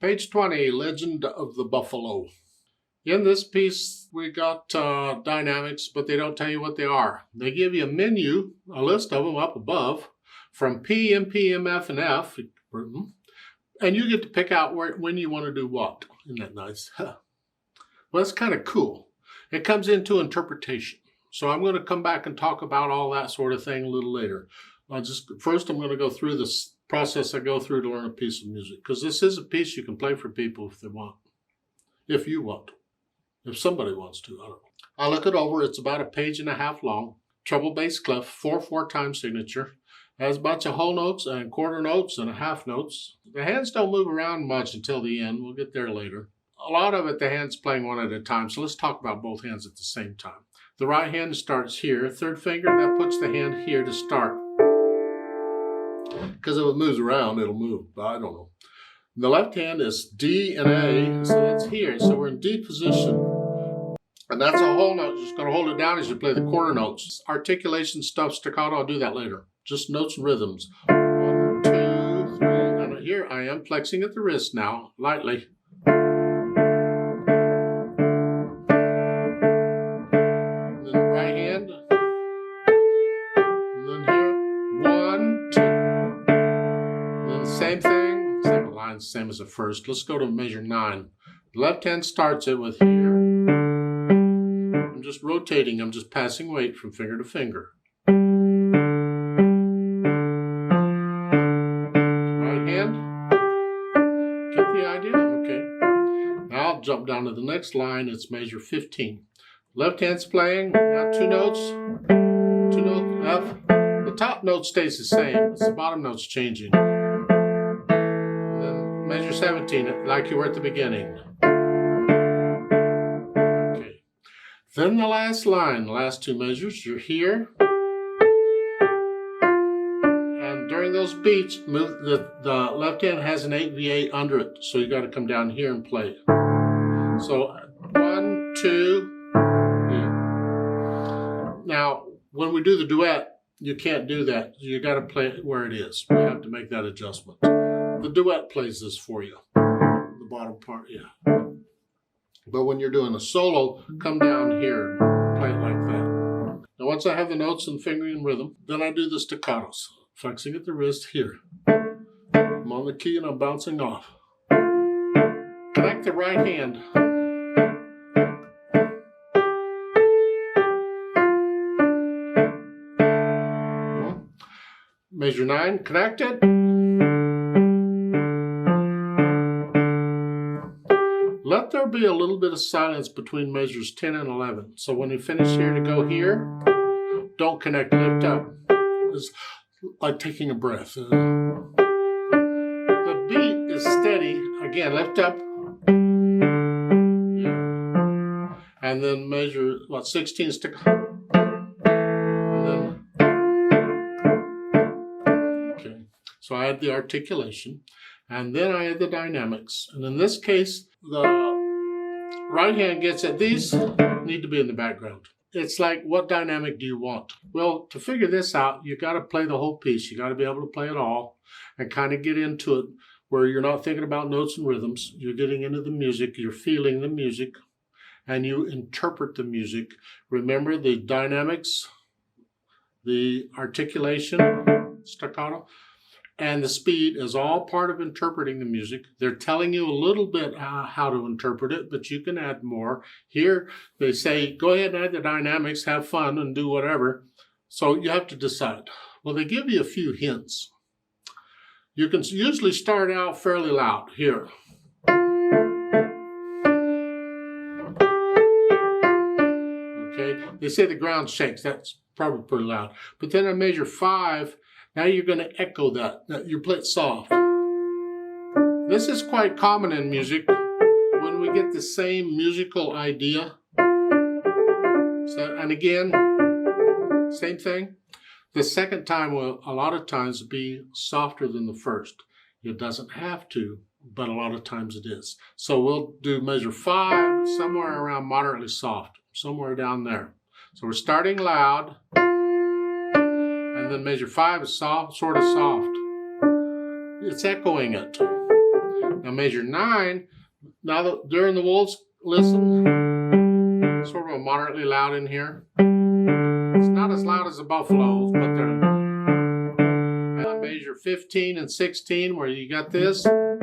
Page 20, Legend of the Buffalo. In this piece, we got dynamics, but they don't tell you what they are. They give you a menu, a list of them up above, from P, M, P, M, F, and F, and you get to pick out when you want to do what. Isn't that nice? Well, that's kind of cool. It comes into interpretation. So I'm going to come back and talk about all that sort of thing a little later. First, I'm going to go through this process I go through to learn a piece of music, because this is a piece you can play for people if they want, if you want, if somebody wants to. I don't know. I look it over. It's about 1.5 pages long. Treble bass clef, 4/4 time signature. Has a bunch of whole notes and quarter notes and half notes. The hands don't move around much until the end. We'll get there later. A lot of it, the hand's playing one at a time. So let's talk about both hands at the same time. The right hand starts here. Third finger, that puts the hand here to start. Because if it moves around, it'll move. I don't know. The left hand is D and A, so that's here. So we're in D position. And that's a whole note. You're just going to hold it down as you play the quarter notes. Articulation stuff, staccato, I'll do that later. Just notes and rhythms. 1, 2, 3. And here I am flexing at the wrist now, lightly. And then the right hand. And then here. 1, 2. And then the same thing. Second line, same as the first. Let's go to measure 9. The left hand starts it with here. I'm just rotating. I'm just passing weight from finger to finger. Jump down to the next line. It's measure 15. Left hand's playing. Now 2 notes. 2 notes F. The top note stays the same. It's the bottom notes changing. And then measure 17, like you were at the beginning. Okay. Then the last line, the last 2 measures. You're here. And during those beats, the left hand has an 8/8 under it. So you got to come down here and play. So 1, 2, yeah. Now, when we do the duet, you can't do that. You got to play it where it is. We have to make that adjustment. The duet plays this for you. The bottom part, yeah. But when you're doing a solo, come down here and play it like that. Now, once I have the notes and fingering and rhythm, then I do the staccatos. Flexing at the wrist here. I'm on the key and I'm bouncing off. Connect the right hand. Measure 9, connect it. Let there be a little bit of silence between measures 10 and 11. So when you finish here to go here, don't connect, lift up. It's like taking a breath. The beat is steady. Again, lift up. And then measure, 16 stick. And then, okay. So I add the articulation. And then I add the dynamics. And in this case, the right hand gets it. These need to be in the background. It's like, what dynamic do you want? Well, to figure this out, you got to play the whole piece. You got to be able to play it all and kind of get into it where you're not thinking about notes and rhythms. You're getting into the music. You're feeling the music. And you interpret the music. Remember the dynamics, the articulation, staccato, and the speed is all part of interpreting the music. They're telling you a little bit how to interpret it, but you can add more. Here, they say, go ahead and add the dynamics, have fun, and do whatever. So you have to decide. Well, they give you a few hints. You can usually start out fairly loud. Here. They say the ground shakes. That's probably pretty loud. But then at measure 5, now you're going to echo that. You play it soft. This is quite common in music when we get the same musical idea. So, and again, same thing. The second time will a lot of times be softer than the first. It doesn't have to, but a lot of times it is. So we'll do measure 5, somewhere around moderately soft, somewhere down there. So we're starting loud, and then measure 5 is soft, sort of soft. It's echoing it. Now measure 9. Now during the waltz, listen. Sort of a moderately loud in here. It's not as loud as the buffaloes, but they're. And measure 15 and 16 where you got this. I'm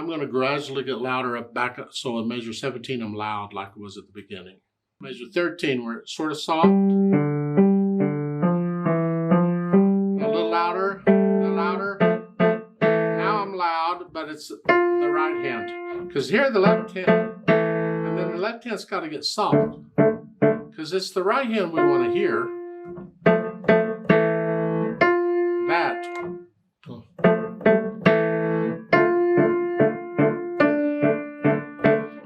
going to gradually get louder back up. So in measure 17, I'm loud like it was at the beginning. Measure 13 where it's sort of soft. A little louder, a little louder. Now I'm loud, but it's the right hand. Because here the left hand, and then the left hand's got to get soft. Because it's the right hand we want to hear. That.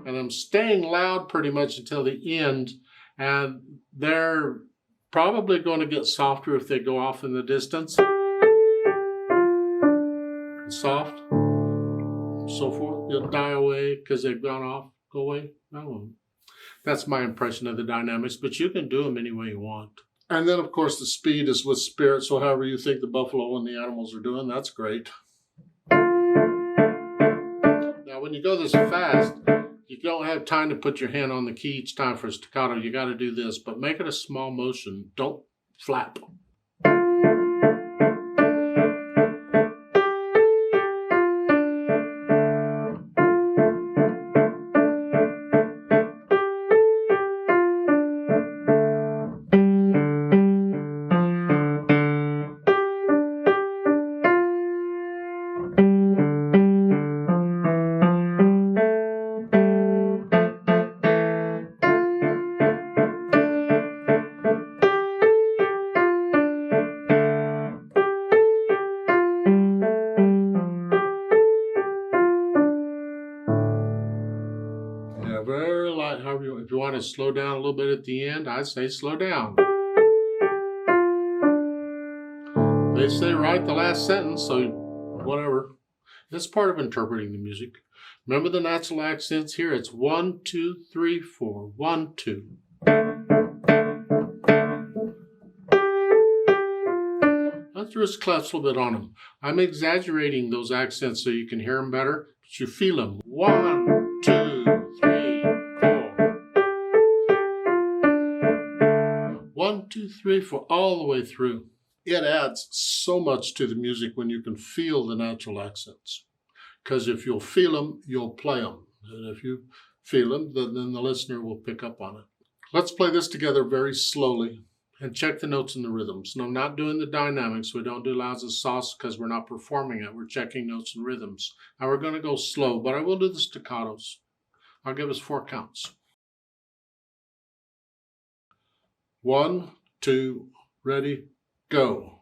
And I'm staying loud pretty much until the end. And they're probably going to get softer if they go off in the distance. Soft. So forth. They'll die away because they've gone off. Go away. No. That's my impression of the dynamics, but you can do them any way you want. And then, of course, the speed is with spirit, so however you think the buffalo and the animals are doing, that's great. Now, when you go this fast, you don't have time to put your hand on the key each time for a staccato. You got to do this, but make it a small motion. Don't flap. Very light. If you want to slow down a little bit at the end, I'd say slow down. They say write the last sentence, so whatever. That's part of interpreting the music. Remember the natural accents here? It's 1, 2, 3, 4. 1, 2. Let's just collapse a little bit on them. I'm exaggerating those accents so you can hear them better, but you feel them. 1, 2, 3, 4. 1, 2, 3, 4, all the way through. It adds so much to the music when you can feel the natural accents. Because if you'll feel them, you'll play them. And if you feel them, then the listener will pick up on it. Let's play this together very slowly and check the notes and the rhythms. And I'm not doing the dynamics. We don't do louds and softs because we're not performing it. We're checking notes and rhythms. Now we're going to go slow, but I will do the staccatos. I'll give us 4 counts. 1, 2, ready, go.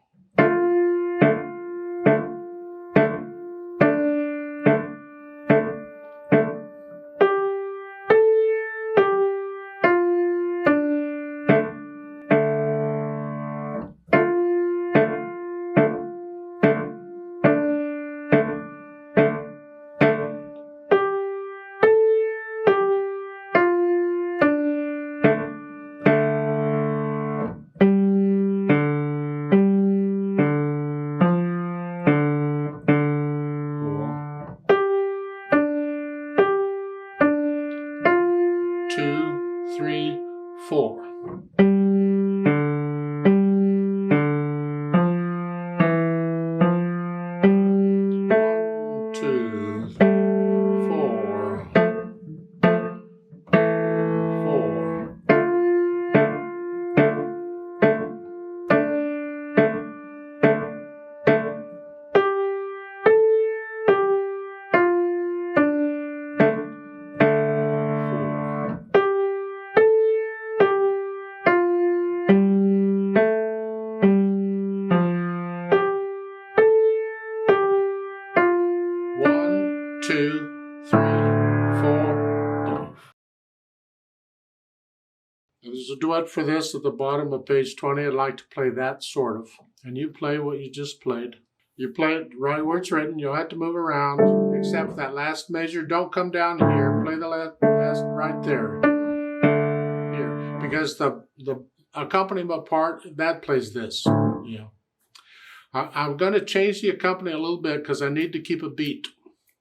There's a duet for this at the bottom of page 20. I'd like to play that sort of. And you play what you just played. You play it right where it's written. You'll have to move around, except that last measure. Don't come down here. Play the last right there. Here. Because the accompaniment part, that plays this. Yeah. I'm going to change the accompaniment a little bit because I need to keep a beat.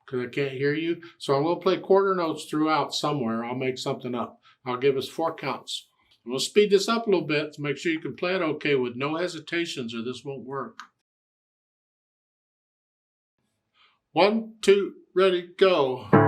because I can't hear you. So I'm going to play quarter notes throughout somewhere. I'll make something up. I'll give us 4 counts. I'm going to speed this up a little bit to make sure you can play it okay with no hesitations or this won't work. 1, 2, ready, go.